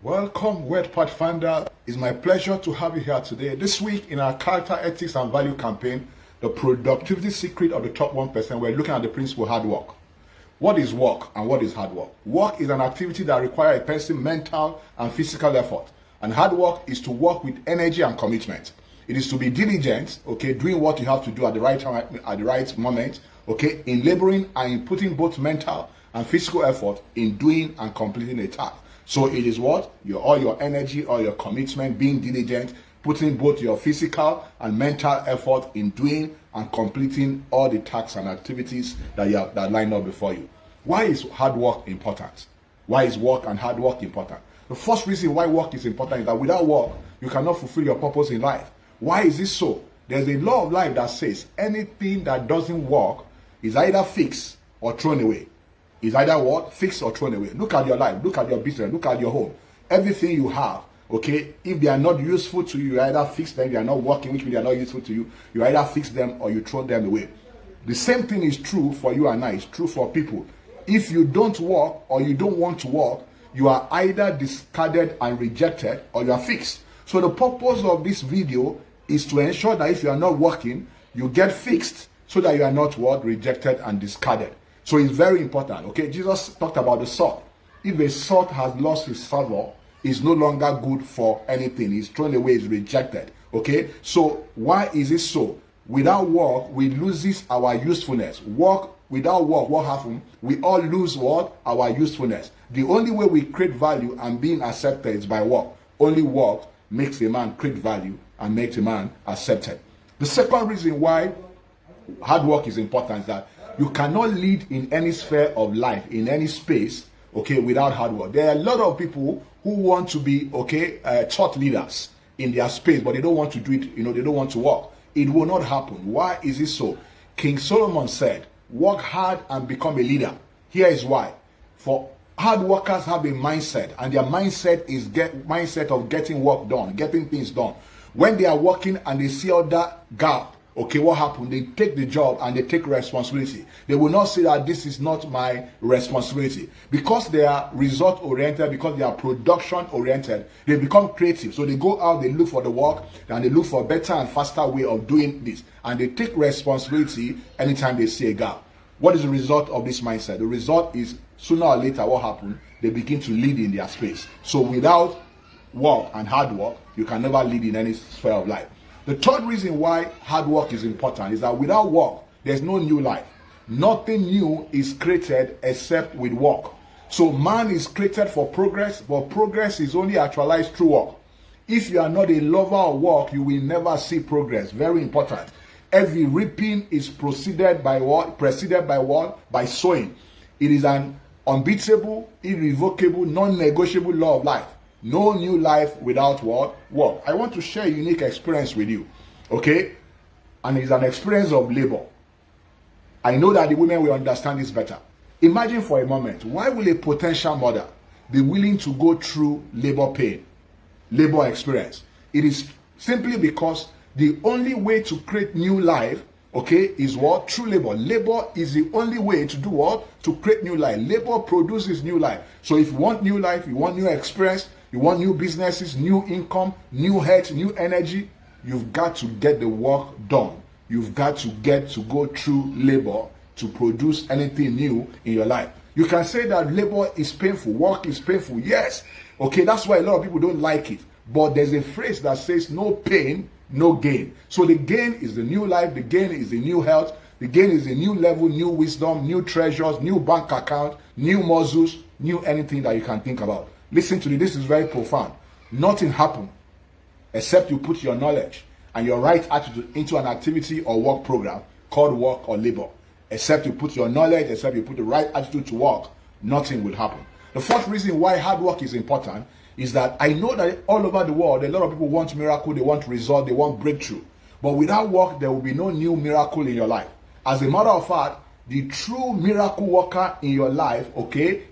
Welcome, Word Pathfinder. It's my pleasure to have you here today. This week in our Character, Ethics and Value campaign, the productivity secret of the top 1%, we're looking at the principle hard work. What is work and what is hard work? Work is an activity that requires a person's mental and physical effort. And hard work is to work with energy and commitment. It is to be diligent, doing what you have to do at the right time, at the right moment, in laboring and in putting both mental and physical effort in doing and completing a task. So it is what? All your energy, all your commitment, being diligent, putting both your physical and mental effort in doing and completing all the tasks and activities that line up before you. Why is hard work important? Why is work and hard work important? The first reason why work is important is that without work, you cannot fulfill your purpose in life. Why is this so? There's a law of life that says anything that doesn't work is either fixed or thrown away. Is either what? Fixed or thrown away. Look at your life. Look at your business. Look at your home. Everything you have, if they are not useful to you, you either fix them. They are not working, which means they are not useful to you. You either fix them or you throw them away. The same thing is true for you and I. It's true for people. If you don't work or you don't want to work, you are either discarded and rejected or you are fixed. So the purpose of this video is to ensure that if you are not working, you get fixed so that you are not what? Rejected and discarded. So it's very important, Jesus talked about the salt. If a salt has lost its savor, it's no longer good for anything. It's thrown away, it's rejected, So why is it so? Without work, we loses our usefulness. Without work, what happens? We all lose what? Our usefulness. The only way we create value and being accepted is by work. Only work makes a man create value and makes a man accepted. The second reason why hard work is important is that you cannot lead in any sphere of life, in any space, without hard work. There are a lot of people who want to be, thought leaders in their space, but they don't want to do it, they don't want to work. It will not happen. Why is it so? King Solomon said, work hard and become a leader. Here is why. For hard workers have a mindset, and their mindset is mindset of getting work done, getting things done. When they are working and they see other gap, what happened? They take the job and they take responsibility. They will not say that this is not my responsibility. Because they are result oriented, because they are production oriented, they become creative. So they go out, they look for the work, and they look for a better and faster way of doing this. And they take responsibility anytime they see a gap. What is the result of this mindset? The result is sooner or later what happened? They begin to lead in their space. So without work and hard work, you can never lead in any sphere of life. The third reason why hard work is important is that without work, there's no new life. Nothing new is created except with work. So man is created for progress, but progress is only actualized through work. If you are not a lover of work, you will never see progress. Very important. Every reaping is preceded by what? By sowing. It is an unbeatable, irrevocable, non-negotiable law of life. No new life without what? Work. I want to share a unique experience with you, And it's an experience of labor. I know that the women will understand this better. Imagine for a moment, why will a potential mother be willing to go through labor pain, labor experience? It is simply because the only way to create new life, is what? Through labor. Labor is the only way to do what? To create new life. Labor produces new life. So if you want new life, you want new experience, you want new businesses, new income, new health, new energy, you've got to get the work done. You've got to go through labor to produce anything new in your life. You can say that labor is painful, work is painful. Yes. That's why a lot of people don't like it. But there's a phrase that says no pain, no gain. So the gain is the new life, the gain is the new health, the gain is a new level, new wisdom, new treasures, new bank account, new muscles, new anything that you can think about. Listen to me, this is very profound. Nothing happens except you put your knowledge and your right attitude into an activity or work program called work or labor. Except you put your knowledge, except you put the right attitude to work, nothing will happen. The fourth reason why hard work is important is that I know that all over the world, a lot of people want miracle, they want result, they want breakthrough. But without work, there will be no new miracle in your life. As a matter of fact, the true miracle worker in your life,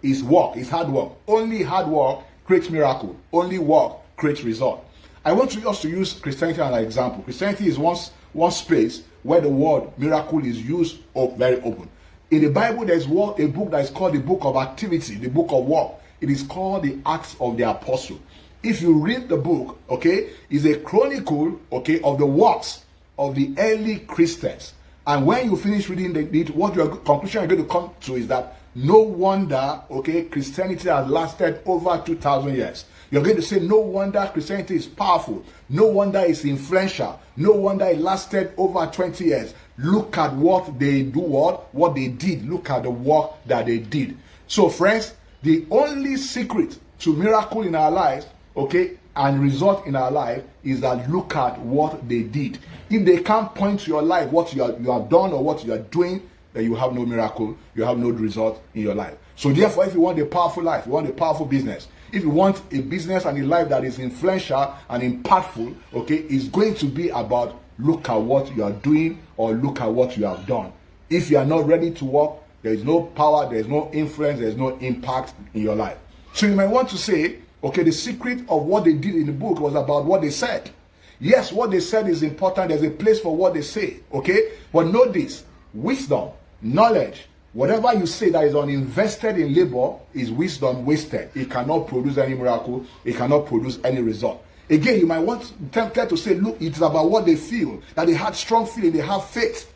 is work, is hard work. Only hard work creates miracle. Only work creates result. I want us to use Christianity as an example. Christianity is one space where the word miracle is used very open. In the Bible, there's a book that is called the book of activity, the book of work. It is called the Acts of the Apostle. If you read the book, okay, it's a chronicle, okay, of the works of the early Christians. And when you finish reading what your conclusion you're going to come to is that no wonder, okay, Christianity has lasted over 2,000 years. You're going to say, no wonder Christianity is powerful. No wonder it's influential. No wonder it lasted over 20 years. Look at what they do, what they did. Look at the work that they did. So, friends, the only secret to miracle in our lives, okay, and result in our life is that look at what they did. If they can't point to your life, what you have done or what you are doing, then you have no miracle, you have no result in your life. So therefore, if you want a powerful life, you want a powerful business, if you want a business and a life that is influential and impactful, okay, it's going to be about look at what you are doing or look at what you have done. If you are not ready to work, there is no power, there is no influence, there is no impact in your life. So you might want to say, okay, the secret of what they did in the book was about what they said. Yes, what they said is important. There's a place for what they say, okay? But know this, wisdom, knowledge, whatever you say that is uninvested in labor is wisdom wasted. It cannot produce any miracle. It cannot produce any result. Again, you might want tempted to say, look, it's about what they feel, that they had strong feeling, they have faith.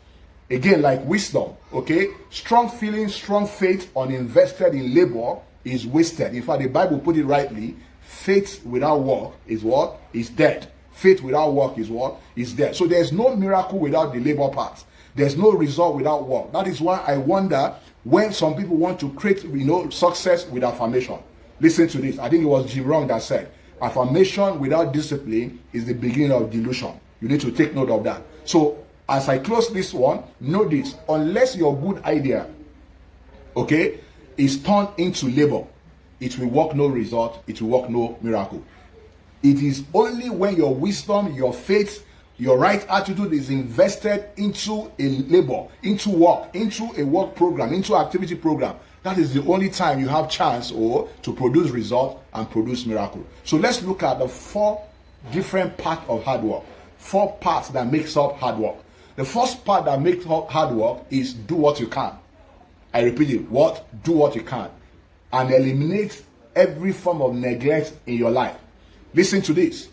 Again, like wisdom, okay? Strong feeling, strong faith uninvested in labor is wasted. In fact, the Bible put it rightly, faith without work is what? Is dead. Faith without work is what? Is dead. So there's no miracle without the labor part. There's no result without work. That is why I wonder when some people want to create, success with affirmation. Listen to this. I think it was Jerome that said, affirmation without discipline is the beginning of delusion. You need to take note of that. So as I close this one, know this. Unless your good idea, okay, is turned into labor, it will work no result, it will work no miracle. It is only when your wisdom, your faith, your right attitude is invested into a labor, into work, into a work program, into activity program. That is the only time you have chance to produce result and produce miracle. So let's look at the 4 different parts of hard work. 4 parts that makes up hard work. The first part that makes up hard work is do what you can. I repeat it, do what you can. And eliminate every form of neglect in your life. Listen to this.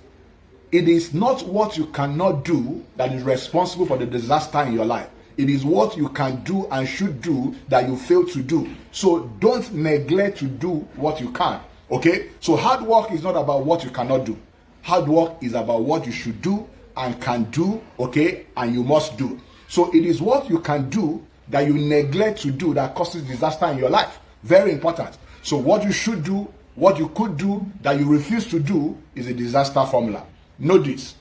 It is not what you cannot do that is responsible for the disaster in your life. It is what you can do and should do that you fail to do. So don't neglect to do what you can. Okay? So hard work is not about what you cannot do. Hard work is about what you should do and can do, okay, and you must do. So it is what you can do that you neglect to do that causes disaster in your life. Very important. So what you should do, what you could do that you refuse to do is a disaster formula. Know this.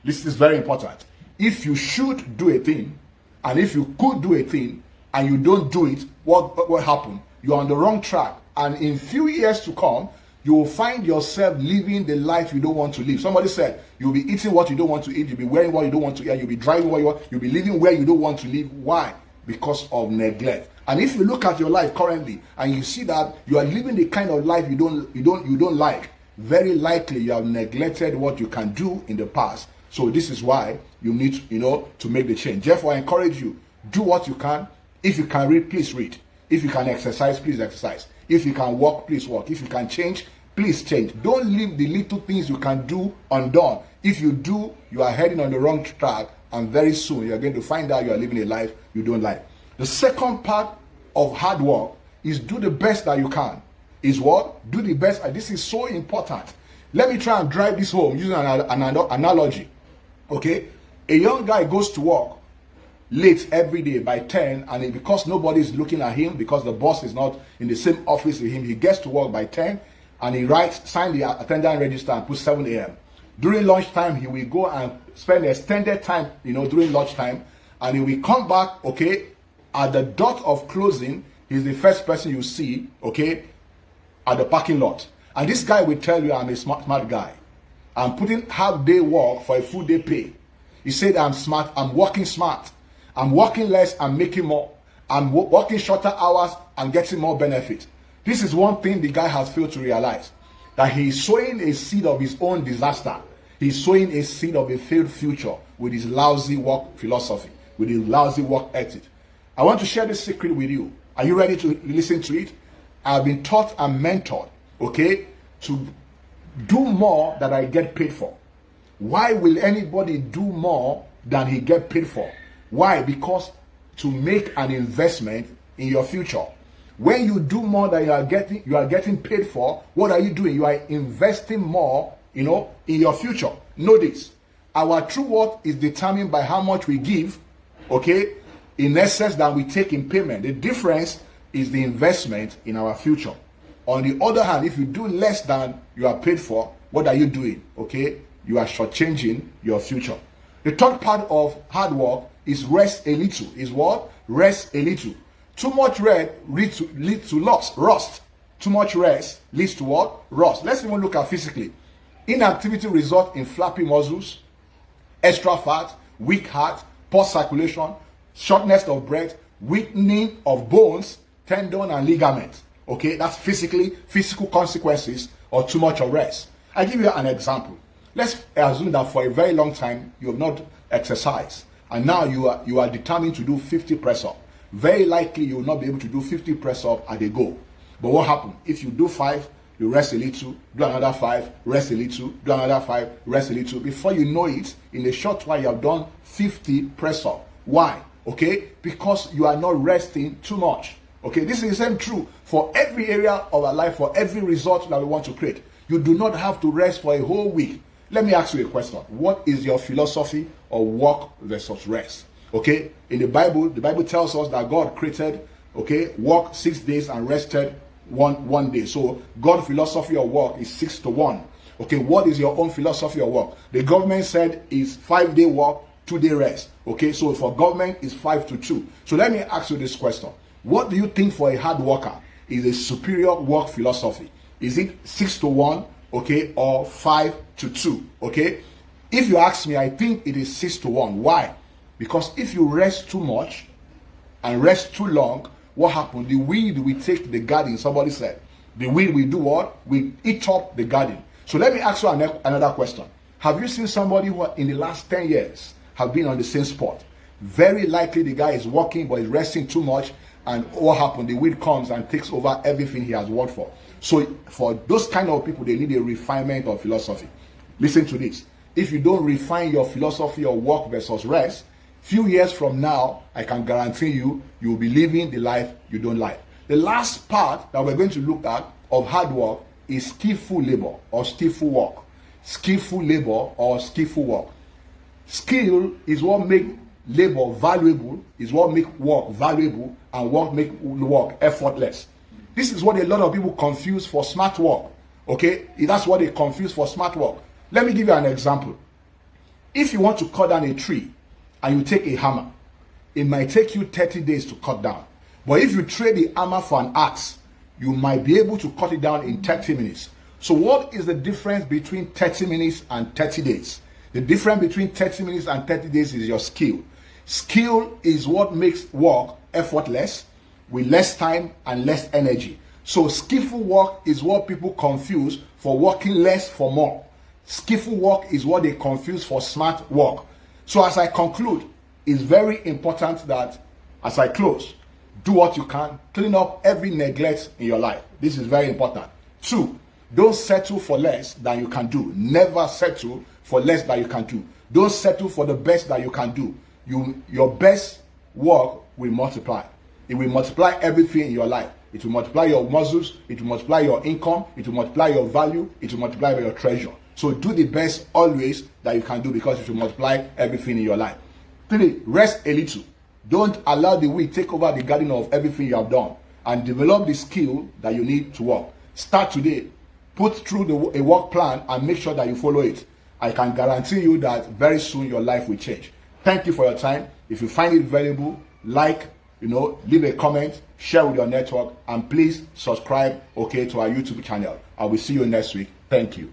This is very important. If you should do a thing, and if you could do a thing, and you don't do it, what will happen? You're on the wrong track. And in few years to come, you will find yourself living the life you don't want to live. Somebody said, you'll be eating what you don't want to eat, you'll be wearing what you don't want to wear, you'll be driving what you want, you'll be living where you don't want to live. Why? Because of neglect. And if you look at your life currently and you see that you are living the kind of life you don't like, very likely you have neglected what you can do in the past. So this is why you need, to make the change. Therefore, I encourage you, do what you can. If you can read, please read. If you can exercise, please exercise. If you can walk, please walk. If you can change, please change. Don't leave the little things you can do undone. If you do, you are heading on the wrong track, and very soon you're going to find out you are living a life you don't like. The second part of hard work is do the best that you can. Is what? Do the best. This is so important. Let me try and drive this home using an analogy. Okay? A young guy goes to work late every day by 10, and because nobody is looking at him, because the boss is not in the same office with him, he gets to work by 10, and he sign the attendance register and put 7 a.m. During lunchtime, he will go and spend extended time, during lunchtime, and he will come back, okay, at the dot of closing. He's the first person you see, okay, at the parking lot. And this guy will tell you, I'm a smart guy. I'm putting half-day work for a full-day pay. He said, I'm smart, I'm working smart. I'm working less, I'm making more. I'm working shorter hours, I'm getting more benefit. This is one thing the guy has failed to realize. That he's sowing a seed of his own disaster. He's sowing a seed of a failed future with his lousy work philosophy, with his lousy work ethic. I want to share this secret with you. Are you ready to listen to it? I've been taught and mentored okay, to do more than I get paid for. Why will anybody do more than he get paid for? Why? Because to make an investment in your future. When you do more than you are getting paid for, what are you doing? You are investing more, in your future. Know this. Our true worth is determined by how much we give, okay, in excess than we take in payment. The difference is the investment in our future. On the other hand, if you do less than you are paid for, what are you doing? Okay, you are shortchanging your future. The third part of hard work is rest a little. Is what? Rest a little. Too much rest leads to rust. Too much rest leads to what? Rust. Let's even look at physically. Inactivity results in flappy muscles, extra fat, weak heart, poor circulation, shortness of breath, weakening of bones, tendon and ligaments. Okay, that's physical consequences of too much of rest. I give you an example. Let's assume that for a very long time you have not exercised, and now you are determined to do 50 press-up. Very likely you will not be able to do 50 press-up at a go. But what happens if you do 5, you rest a little, do another 5, rest a little, do another 5, rest a little. Before you know it, in a short while you have done 50 press-up. Why? Okay, because you are not resting too much. Okay, this is the same true for every area of our life, for every result that we want to create. You do not have to rest for a whole week. Let me ask you a question. What is your philosophy of work versus rest? Okay, in the Bible tells us that God created, okay, work 6 days and rested one day. So God's philosophy of work is 6 to 1. Okay, what is your own philosophy of work? The government said is 5-day work, 2-day rest. Okay, so for government is 5 to 2. So let me ask you this question. What do you think for a hard worker is a superior work philosophy? Is it 6 to 1, okay, or 5 to 2? Okay, if you ask me, I think it is 6 to 1. Why? Because if you rest too much and rest too long, what happens? The weed will take the garden. Somebody said the weed will do what? We eat up the garden. So let me ask you another question. Have you seen somebody who in the last 10 years have been on the same spot? Very likely the guy is working but is resting too much, and what happened? The weed comes and takes over everything he has worked for. So for those kind of people, they need a refinement of philosophy. Listen to this. If you don't refine your philosophy of work versus rest, few years from now, I can guarantee you will be living the life you don't like. The last part that we're going to look at of hard work is skillful labor or skillful work. Skillful labor or skillful work. Skill is what makes labor valuable, is what makes work valuable, and what makes work effortless. This is what a lot of people confuse for smart work. Okay, that's what they confuse for smart work. Let me give you an example. If you want to cut down a tree and you take a hammer, it might take you 30 days to cut down. But if you trade the hammer for an axe, you might be able to cut it down in 30 minutes. So what is the difference between 30 minutes and 30 days? The difference between 30 minutes and 30 days is your skill. Skill is what makes work effortless with less time and less energy. So skillful work is what people confuse for working less for more. Skillful work is what they confuse for smart work. So as I conclude, it's very important that as I close, do what you can, clean up every neglect in your life. This is very important. 2, don't settle for less than you can do. Never settle for less than you can do. Don't settle for the best that you can do. Your best work will multiply. It will multiply everything in your life. It will multiply your muscles. It will multiply your income. It will multiply your value. It will multiply your treasure. So do the best always that you can do, because it will multiply everything in your life. 3, rest a little. Don't allow the weed take over the garden of everything you have done, and develop the skill that you need to work. Start today. Put through a work plan and make sure that you follow it. I can guarantee you that very soon your life will change. Thank you for your time. If you find it valuable, like, leave a comment, share with your network, and please subscribe, okay, to our YouTube channel. I will see you next week. Thank you.